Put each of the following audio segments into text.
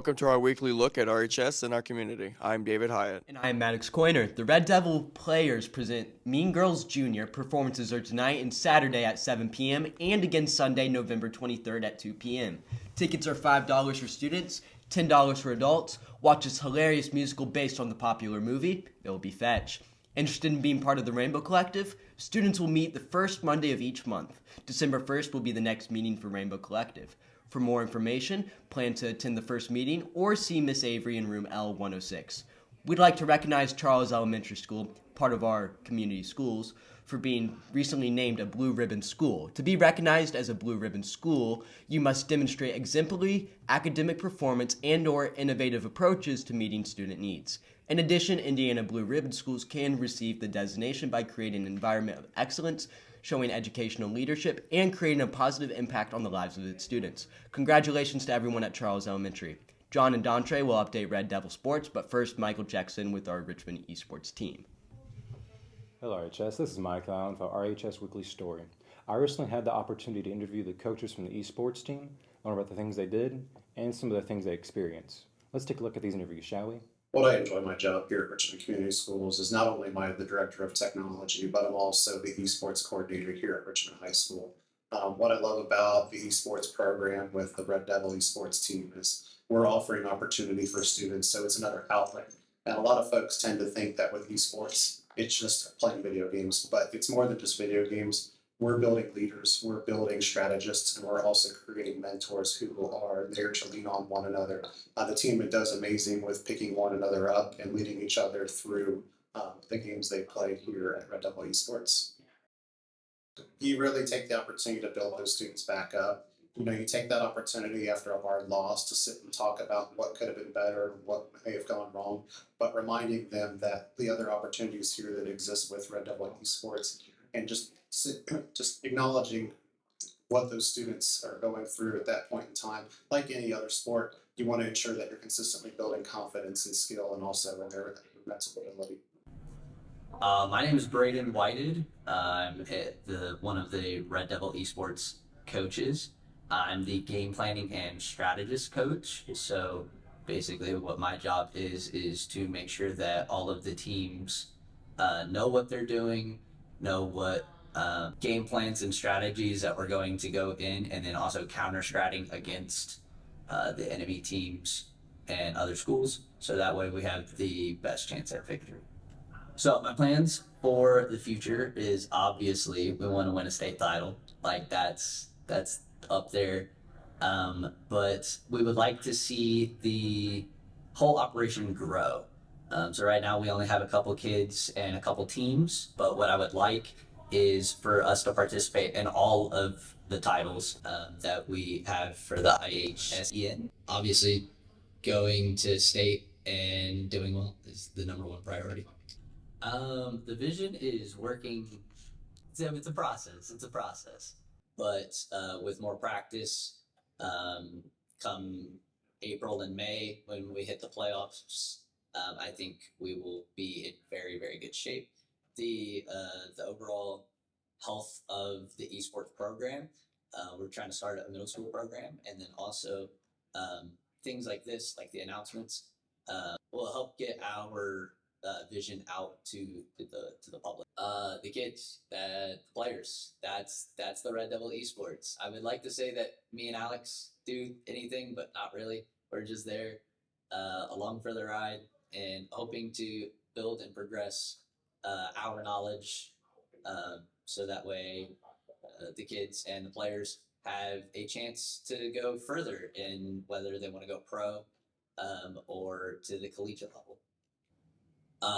Welcome to our weekly look at RHS and our community. I'm David Hyatt. And I'm Maddox Coiner. The Red Devil players present Mean Girls Jr. Performances are tonight and Saturday at 7 p.m. and again Sunday, November 23rd at 2 p.m. Tickets are $5 for students, $10 for adults. Watch this hilarious musical based on the popular movie. It'll be fetch. Interested in being part of the Rainbow Collective? Students will meet the first Monday of each month. December 1st will be the next meeting for Rainbow Collective. For more information, plan to attend the first meeting or see Miss Avery in room L106. We'd like to recognize Charles Elementary School, part of our community schools, for being recently named a Blue Ribbon School. To be recognized as a Blue Ribbon School, you must demonstrate exemplary academic performance and/or innovative approaches to meeting student needs. In addition, Indiana Blue Ribbon Schools can receive the designation by creating an environment of excellence, showing educational leadership, and creating a positive impact on the lives of its students. Congratulations to everyone at Charles Elementary. John and Dontre will update Red Devil Sports, but first, Michael Jackson with our Richmond Esports team. Hello RHS, this is Mike Allen for RHS Weekly Story. I recently had the opportunity to interview the coaches from the esports team, learn about the things they did, and some of the things they experienced. Let's take a look at these interviews, shall we? What I enjoy my job here at Richmond Community Schools is not only am I the Director of Technology, but I'm also the Esports Coordinator here at Richmond High School. What I love about the esports program with the Red Devil esports team is we're offering opportunity for students, so it's another outlet. And a lot of folks tend to think that with esports, it's just playing video games, but it's more than just video games. We're building leaders, we're building strategists, and we're also creating mentors who are there to lean on one another. The team does amazing with picking one another up and leading each other through the games they play here at Red Devil Esports. You really take the opportunity to build those students back up. You take that opportunity after a hard loss to sit and talk about what could have been better, what may have gone wrong, but reminding them that the other opportunities here that exist with Red Devil Esports, and just acknowledging what those students are going through at that point in time. Like any other sport, you want to ensure that you're consistently building confidence and skill and also in their mental ability. My name is Braden Whited. I'm one of the Red Devil Esports coaches. I'm the game planning and strategist coach. So basically what my job is to make sure that all of the teams know what they're doing, know what game plans and strategies that we're going to go in, and then also counter-stratting against the enemy teams and other schools, so that way we have the best chance at victory. So my plans for the future is obviously we want to win a state title. Like that's up there. But we would like to see the whole operation grow. So right now we only have a couple kids and a couple teams, but what I would like is for us to participate in all of the titles that we have for the IHSEN. Obviously, going to state and doing well is the number one priority. The vision is working. It's a process. But with more practice, come April and May when we hit the playoffs, I think we will be in very, very good shape. The overall health of the esports program, we're trying to start a middle school program, and then also things like this, like the announcements, will help get our vision out to the public. The kids, the players, that's the Red Devil Esports. I would like to say that me and Alex do anything, but not really. We're just there along for the ride and hoping to build and progress our knowledge, so that way the kids and the players have a chance to go further in whether they want to go pro or to the collegiate level.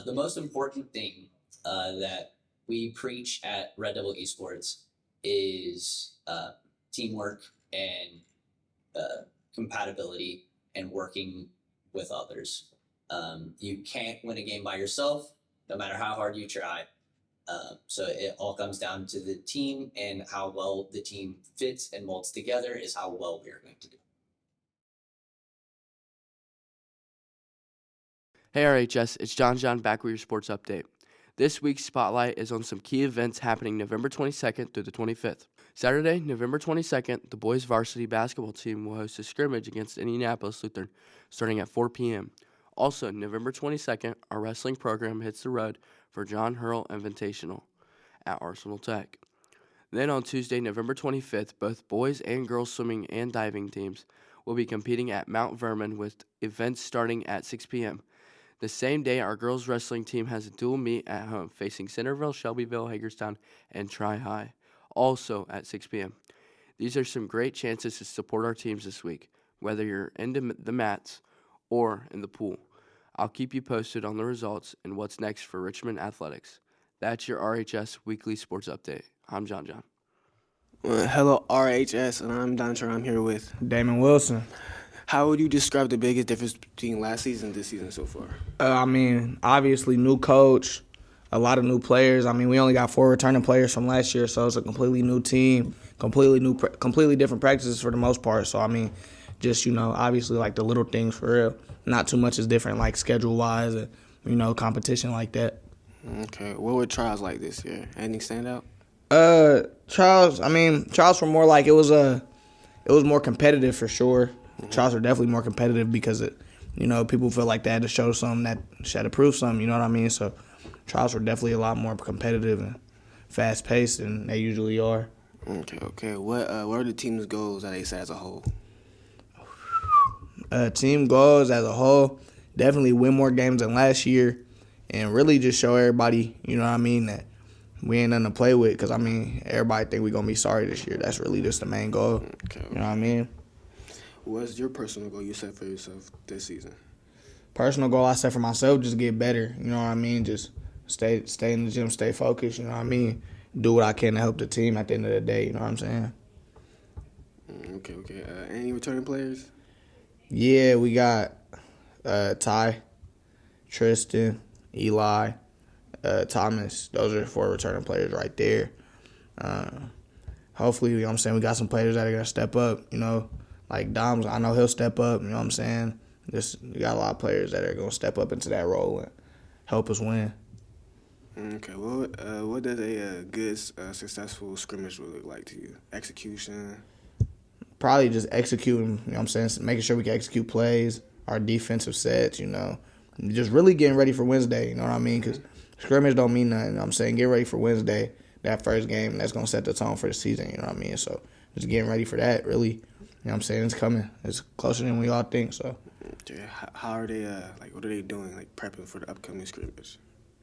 The most important thing that we preach at Red Devil Esports is teamwork and compatibility and working with others. You can't win a game by yourself, no matter how hard you try. So it all comes down to the team, and how well the team fits and molds together is how well we are going to do. Hey RHS, it's John back with your sports update. This week's spotlight is on some key events happening November 22nd through the 25th. Saturday, November 22nd, the boys varsity basketball team will host a scrimmage against Indianapolis Lutheran starting at 4 p.m. Also, November 22nd, our wrestling program hits the road for John Hurl Invitational at Arsenal Tech. Then on Tuesday, November 25th, both boys and girls swimming and diving teams will be competing at Mount Vernon with events starting at 6 p.m. The same day, our girls wrestling team has a dual meet at home facing Centerville, Shelbyville, Hagerstown, and Tri-High, also at 6 p.m. These are some great chances to support our teams this week, whether you're into the mats or in the pool. I'll keep you posted on the results and what's next for Richmond Athletics. That's your RHS Weekly Sports Update. I'm John. Hello, RHS, and I'm Dontra. I'm here with Damon Wilson. How would you describe the biggest difference between last season and this season so far? Obviously, new coach, a lot of new players. We only got 4 returning players from last year, so it's a completely new team, completely different practices for the most part. So, obviously, like the little things for real. Not too much is different, like schedule-wise and, competition like that. Okay. What were trials like this year? Anything stand out? Trials were more like it was more competitive for sure. Trials are definitely more competitive because people feel like they had to show something, that had to prove something, you know what I mean? So trials were definitely a lot more competitive and fast paced than they usually are. Okay. What are the team's goals that they set as a whole? Team goals as a whole, definitely win more games than last year and really just show everybody, that we ain't nothing to play with because, everybody think we're going to be sorry this year. That's really just the main goal. Okay. You know what I mean? What's your personal goal you set for yourself this season? Personal goal I set for myself, just get better. You know what I mean? Just stay in the gym, stay focused. You know what I mean? Do what I can to help the team at the end of the day. You know what I'm saying? Okay. Any returning players? Yeah, we got Ty, Tristan, Eli, Thomas. Those are 4 returning players right there. Hopefully, we got some players that are going to step up, Like Dom's, I know he'll step up, you know what I'm saying? We got a lot of players that are going to step up into that role and help us win. Okay, what does a good, successful scrimmage look like to you? Execution? Probably just executing, you know what I'm saying? Making sure we can execute plays, our defensive sets, Just really getting ready for Wednesday, you know what I mean? Because scrimmage don't mean nothing, you know what I'm saying? Get ready for Wednesday, that first game, that's going to set the tone for the season, you know what I mean? So just getting ready for that, really. You know what I'm saying? It's coming. It's closer than we all think, so. Yeah, how are they, what are they doing, prepping for the upcoming scrimmage?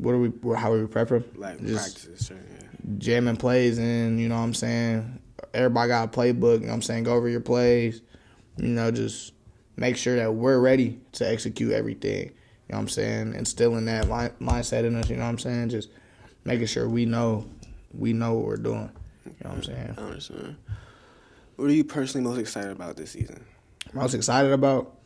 How are we prepping? Just practices, sure, yeah. Jamming plays in, you know what I'm saying? Everybody got a playbook, you know what I'm saying? Go over your plays, just make sure that we're ready to execute everything, you know what I'm saying? Instilling that mindset in us, you know what I'm saying? Just making sure we know what we're doing, you know what I'm saying? I understand. What are you personally most excited about this season? Most excited about?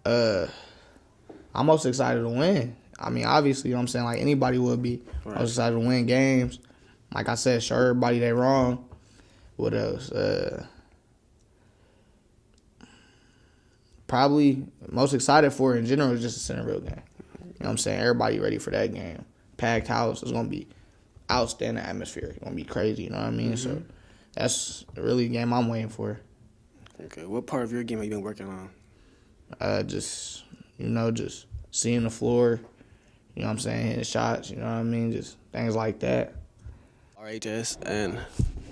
I'm most excited to win. Obviously, you know what I'm saying? Like anybody would be. Right. Most excited to win games. Like I said, show everybody they wrong. What else? Probably most excited for in general is just the Centerville game. You know what I'm saying? Everybody ready for that game. Packed house. It's going to be outstanding atmosphere. It's going to be crazy, you know what I mean? Mm-hmm. So that's really the game I'm waiting for. Okay, what part of your game have you been working on? Just seeing the floor, you know what I'm saying, hitting shots, you know what I mean, just things like that. RHS, and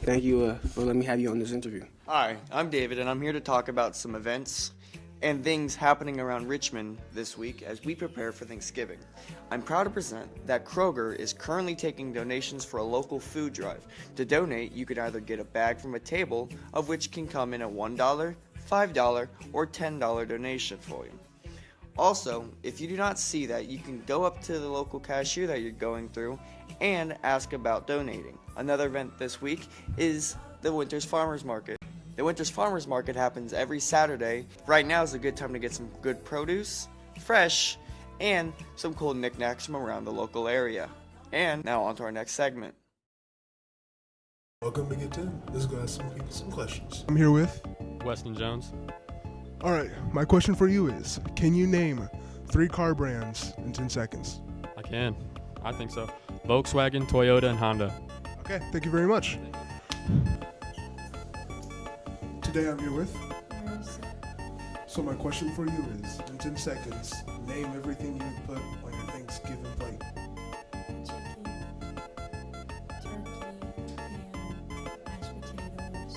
thank you for letting me have you on this interview. Hi, I'm David, and I'm here to talk about some events and things happening around Richmond this week as we prepare for Thanksgiving. I'm proud to present that Kroger is currently taking donations for a local food drive. To donate, you could either get a bag from a table, of which can come in a $1, $5, or $10 donation for you. Also, if you do not see that, you can go up to the local cashier that you're going through and ask about donating. Another event this week is the Winters Farmers Market. The Winters Farmers Market happens every Saturday. Right now is a good time to get some good produce, fresh, and some cool knickknacks from around the local area. And now on to our next segment. Welcome to Get 10. Let's go ask some people some questions. I'm here with Weston Jones. All right, my question for you is, can you name 3 car brands in 10 seconds? I can. I think so. Volkswagen, Toyota, and Honda. Okay, thank you very much. Today I'm here with. So my question for you is, in 10 seconds, name everything you would put on your Thanksgiving plate. Chicken, turkey, ham, mashed potatoes,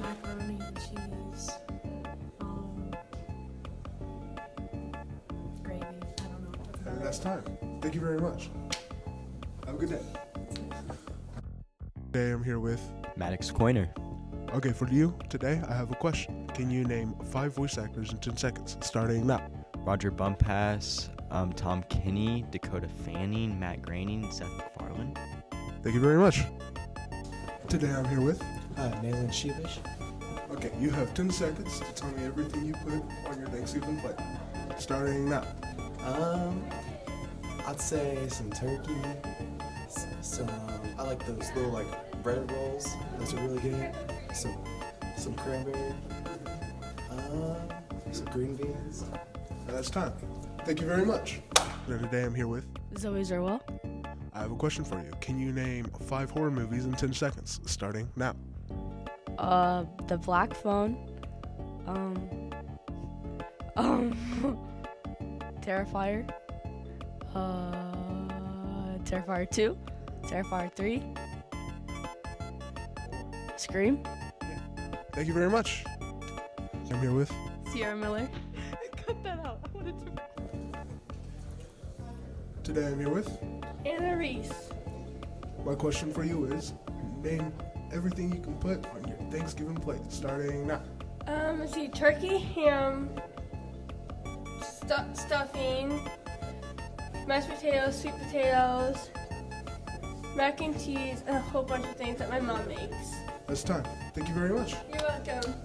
macaroni and cheese, gravy. I don't know. That's about And that's time. Thank you very much. Have a good day. Today I'm here with. Maddox Coiner. Okay, for you, today I have a question. Can you name 5 voice actors in 10 seconds, starting now? Roger Bumpass, Tom Kinney, Dakota Fanning, Matt Groening, Seth MacFarlane. Thank you very much. Today I'm here with. Nayland Sheebish. Okay, you have 10 seconds to tell me everything you put on your Thanksgiving plate, starting now. I'd say some turkey, some I like those little like bread rolls. Those are really good. Some cranberry, some green beans. That's time. Thank you very much. Now today I'm here with. Zoe Zerwell. I have a question for you. Can you name 5 horror movies in 10 seconds, starting now? The Black Phone. Terrifier. Terrifier 2. Terrifier 3. Scream. Thank you very much. I'm here with. Sierra Miller. Cut that out. I wanted to. Today I'm here with. Anna Reese. My question for you is, name everything you can put on your Thanksgiving plate, starting now. Let's see, turkey, ham, stuffing, mashed potatoes, sweet potatoes, mac and cheese, and a whole bunch of things that my mom makes. That's time. Thank you very much. You're welcome.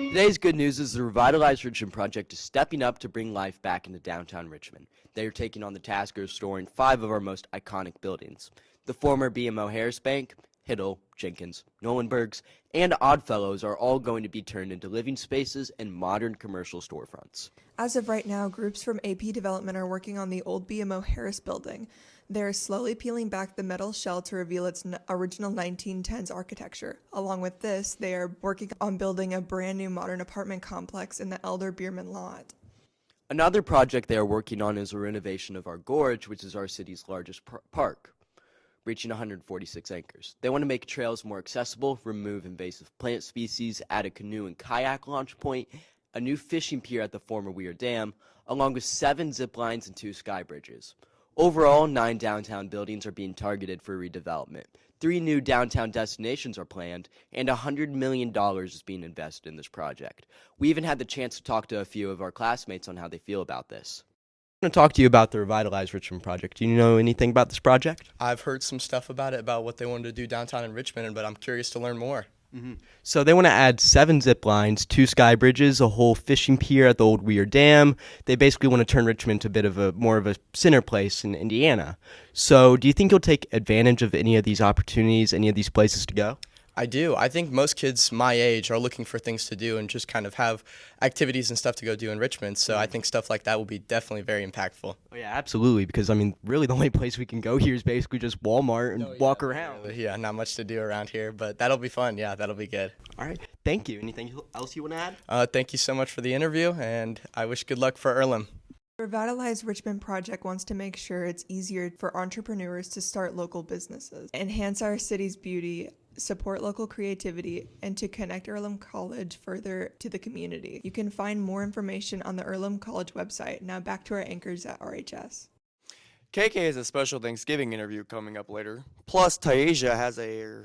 Today's good news is the Revitalize Richmond project is stepping up to bring life back into downtown Richmond. They are taking on the task of restoring 5 of our most iconic buildings. The former BMO Harris Bank, Hiddle, Jenkins, Nolenbergs, and Oddfellows are all going to be turned into living spaces and modern commercial storefronts. As of right now, groups from AP Development are working on the old BMO Harris building. They're slowly peeling back the metal shell to reveal its original 1910s architecture. Along with this, they are working on building a brand new modern apartment complex in the Elder Bierman lot. Another project they are working on is a renovation of our gorge, which is our city's largest park, reaching 146 acres. They want to make trails more accessible, remove invasive plant species, add a canoe and kayak launch point, a new fishing pier at the former Weir Dam, along with 7 zip lines and 2 sky bridges. Overall, 9 downtown buildings are being targeted for redevelopment. 3 new downtown destinations are planned, and $100 million is being invested in this project. We even had the chance to talk to a few of our classmates on how they feel about this. I'm going to talk to you about the Revitalize Richmond project. Do you know anything about this project? I've heard some stuff about it, about what they wanted to do downtown in Richmond, but I'm curious to learn more. So they want to add 7 zip lines, 2 sky bridges, a whole fishing pier at the old Weir Dam. They basically want to turn Richmond to a bit of a more of a center place in Indiana. So do you think you'll take advantage of any of these opportunities, any of these places to go? I do. I think most kids my age are looking for things to do and just kind of have activities and stuff to go do in Richmond. So I think stuff like that will be definitely very impactful. Oh, yeah, absolutely. Because, I mean, really the only place we can go here is basically just Walmart and walk around. Yeah, not much to do around here, but that'll be fun. Yeah, that'll be good. All right. Thank you. Anything else you want to add? Thank you so much for the interview, and I wish good luck for Earlham. The Revitalize Richmond project wants to make sure it's easier for entrepreneurs to start local businesses, enhance our city's beauty, support local creativity, and to connect Earlham College further to the community. You can find more information on the Earlham College website. Now back to our anchors at RHS. KK has a special Thanksgiving interview coming up later. Plus, Taisha has a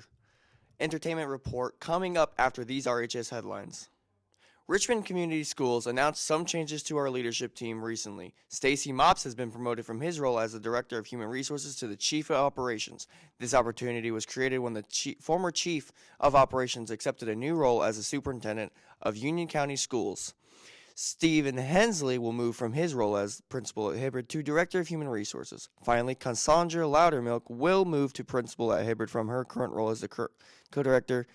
entertainment report coming up after these RHS headlines. Richmond Community Schools announced some changes to our leadership team recently. Stacy Mops has been promoted from his role as the Director of Human Resources to the Chief of Operations. This opportunity was created when the former Chief of Operations accepted a new role as the Superintendent of Union County Schools. Stephen Hensley will move from his role as Principal at Hibbard to Director of Human Resources. Finally, Cassandra Loudermilk will move to Principal at Hibbard from her current role as the Co-Director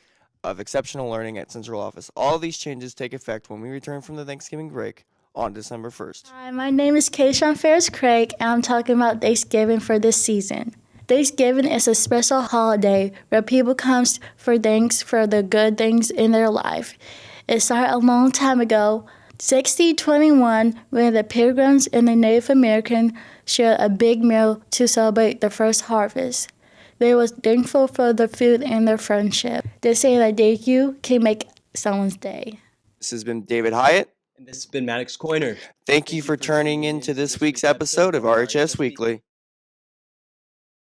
of exceptional learning at Central Office. All these changes take effect when we return from the Thanksgiving break on December 1st. Hi, my name is Kayshawn Ferris Craig, and I'm talking about Thanksgiving for this season. Thanksgiving is a special holiday where people come for thanks for the good things in their life. It started a long time ago, 1621, when the Pilgrims and the Native American shared a big meal to celebrate the first harvest. They were thankful for the food and their friendship. They say that thank you can make someone's day. This has been David Hyatt. And this has been Maddox Coiner. Thank you for turning into this week's episode of RHS Weekly.